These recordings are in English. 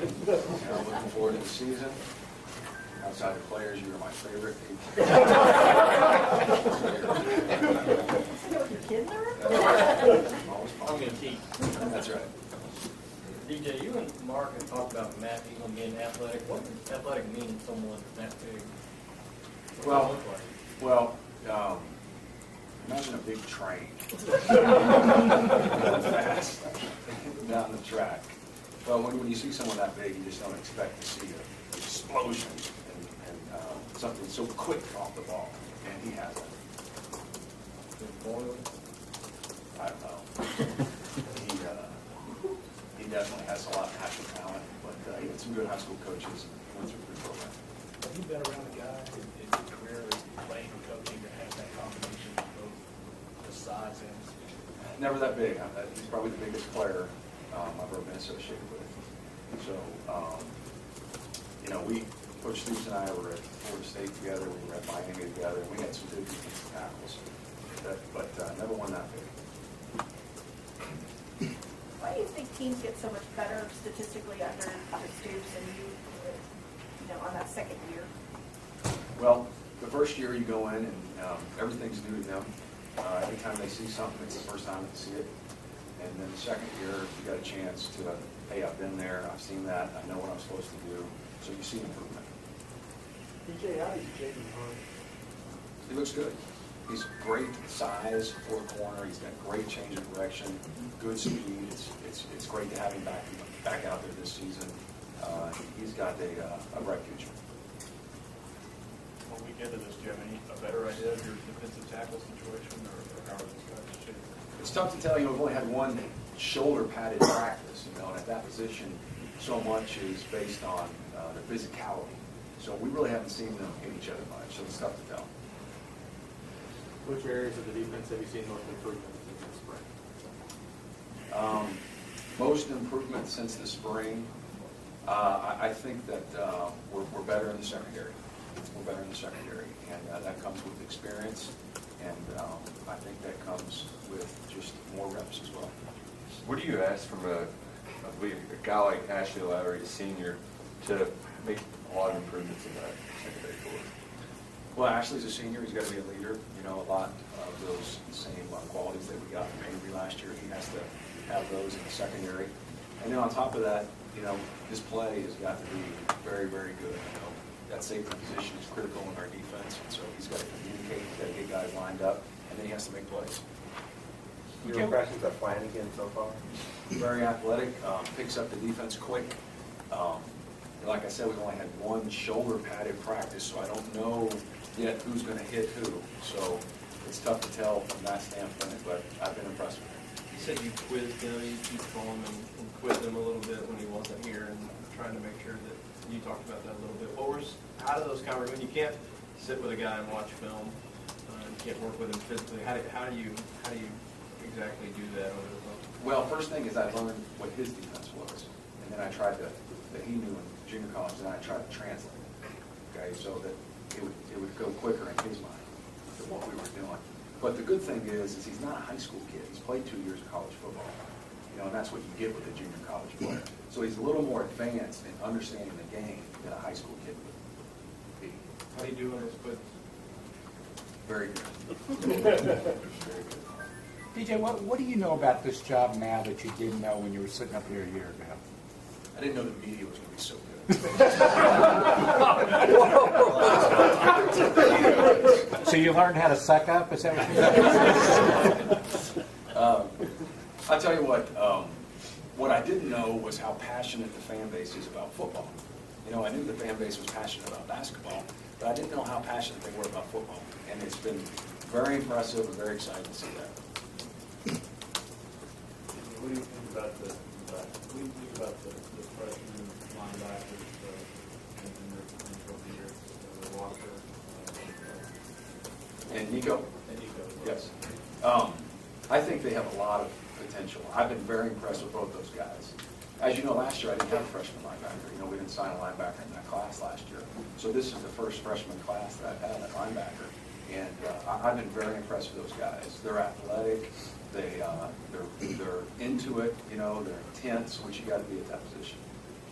I'm looking forward to the season. Outside the players, you are my favorite. I'm going to keep. That's right. DJ, you and Mark have talked about Matt Eagle being athletic. What does athletic mean to someone that big? Well, imagine a big train going fast down the track. Well, when you see someone that big, you just don't expect to see an explosion and something so quick off the ball, and he has it. I don't know. He definitely has a lot of natural talent, but he had some good high school coaches and went through a good program. Have you been around a guy in your career playing and coaching that has that combination of both the size and speed? Never that big. He's probably the biggest player I've ever been associated with. So, Coach Stoops and I were at Florida State together. We were at Miami together. We had some good defensive tackles, but never won that big. Why do you think teams get so much better statistically under Stoops and you on that second year? Well, the first year you go in and everything's new to them. Every time they see something, it's the first time they see it. And then the second year, you got a chance to, hey, I've been there, I've seen that, I know what I'm supposed to do. So you see improvement. DJ, how is Jaden Hunt? He looks good. He's great size for a corner. He's got great change of direction, good speed. It's great to have him back out there this season. He's got a bright future. When we get to this, do you have a better idea of your defensive tackle situation, or how are those guys shaping? It's tough to tell. We've only had one shoulder padded practice, and at that position, so much is based on the physicality. So we really haven't seen them hit each other much, so it's tough to tell. Which areas of the defense have you seen most improvement since the spring? Most improvement since the spring. I think that we're better in the secondary. We're better in the secondary, and that comes with experience, and I think that comes with just more reps as well. What do you ask from a guy like Ashley Lowry, a senior, to make a lot of improvements in that secondary core? Well, Ashley's a senior. He's got to be a leader. A lot of those same qualities that we got from Avery last year, he has to have those in the secondary. And then on top of that, his play has got to be very, very good. That safety position is critical in our defense, and so he's got to communicate, he's got to get guys lined up, and then he has to make plays. Your impressions of Flanagan so far? Very athletic, picks up the defense quick. Like I said, we've only had one shoulder padded practice, so I don't know yet who's going to hit who. So it's tough to tell from that standpoint, but I've been impressed with him. You said you quizzed him, you called him and quizzed him a little bit when he wasn't here, and trying to make sure that you talked about that a little bit. How do those conversations, when you can't sit with a guy and watch film, you can't work with him physically, how do you exactly do that over the phone? Well, first thing is I learned what his defense was, and then I tried that he knew in junior college, and I tried to translate it, okay, so that it would go quicker in his mind than what we were doing. But the good thing is he's not a high school kid. He's played 2 years of college football, and that's what you get with a junior college player. So he's a little more advanced in understanding the game than a high school kid would be. How do you do on his quiz? Very good. Very good. DJ, what do you know about this job now that you didn't know when you were sitting up here a year ago? I didn't know the media was going to be so good. So you learned how to suck up? Is that what you're saying? I'll tell you what I didn't know was how passionate the fan base is about football. I knew the fan base was passionate about basketball, but I didn't know how passionate they were about football. And it's been very impressive and very exciting to see that. What do you think about the freshman linebackers in their rookie year, Walker And Nico? and Nico? Yes. I think they have a lot of potential. I've been very impressed with both those guys. As you know, last year I didn't have a freshman linebacker. We didn't sign a linebacker in that class last year. So this is the first freshman class that I've had at linebacker. And I've been very impressed with those guys. They're athletic. They're into it. They're intense, which you got to be at that position.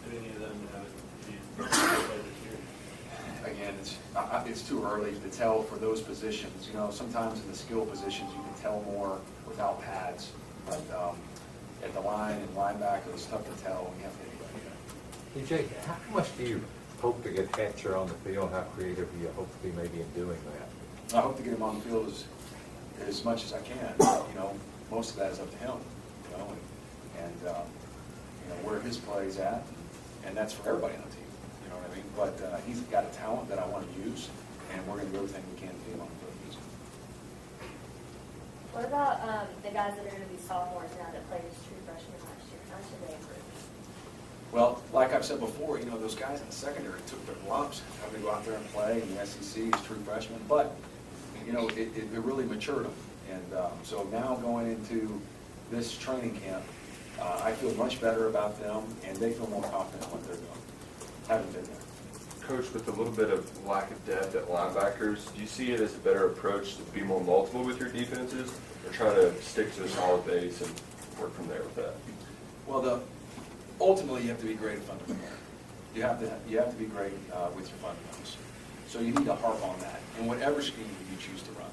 Do any of them have it play this year? Again, it's too early to tell for those positions. You know, sometimes in the skill positions, you can tell more without pads. But at the line and linebacker, it's tough to tell when you have anybody. Hey, Jake, how much do you hope to get Hatcher on the field? How creative do you hope to be maybe in doing that? I hope to get him on the field as much as I can. You know, most of that is up to him. You know, and you know where his play is at, and that's for everybody on the team. You know what I mean? But he's got a talent that I want to use, and we're going to do everything we can to get him on the field. What about the guys that are going to be sophomores now that played as true freshmen last year? How should they improve? Well, like I've said before, you know, those guys in the secondary took their lumps having to go out there and play in the SEC as true freshmen, but, you know, it really matured them. And so now going into this training camp, I feel much better about them, and they feel more confident in what they're doing, having been there. Coach, with a little bit of lack of depth at linebackers, do you see it as a better approach to be more multiple with your defenses, or try to stick to a solid base and work from there with that? Well, ultimately, you have to be great at fundamentals. You have to be great with your fundamentals. So you need to harp on that in whatever scheme you choose to run.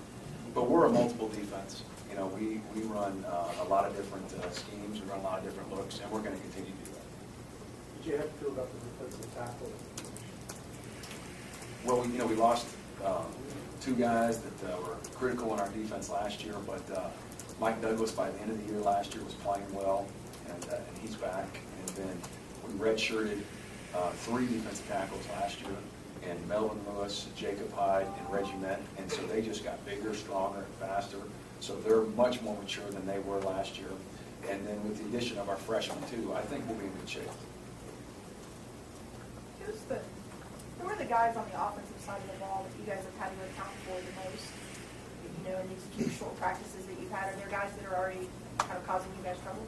But we're a multiple defense. You know, we run a lot of different schemes. We run a lot of different looks, and we're going to continue to do that. Did you have to feel about the defensive tackle? Well, you know, we lost two guys that were critical in our defense last year, but Mike Douglas, by the end of the year last year, was playing well, and he's back. And then we redshirted three defensive tackles last year, and Melvin Lewis, Jacob Hyde, and Reggie Ment, and so they just got bigger, stronger, and faster. So they're much more mature than they were last year. And then with the addition of our freshmen too, I think we'll be in good shape. Who are the guys on the offensive side of the ball that you guys have had to account for the most? You know, in these few short practices that you've had, are there guys that are already kind of causing you guys trouble?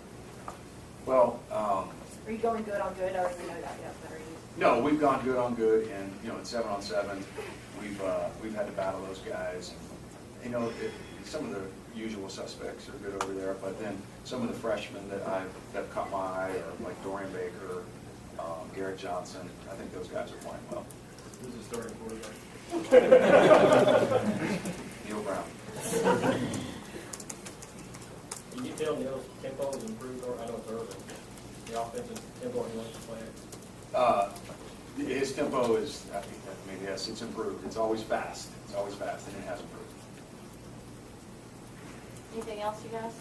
Well, Are you going good on good, or you know that yet? Or are you? no, we've gone good on good, and you know, in 7-on-7, we've had to battle those guys. And, you know, some of the usual suspects are good over there, but then some of the freshmen that caught my eye are like Dorian Baker, Garrett Johnson. I think those guys are playing well. Who's the starting quarterback? Neil Brown. Can you tell Neil's tempo has improved, or I know it's early, the offensive tempo he wants to play? His tempo is, I mean, yes, it's improved. It's always fast. It's always fast, and it has improved. Anything else, you guys?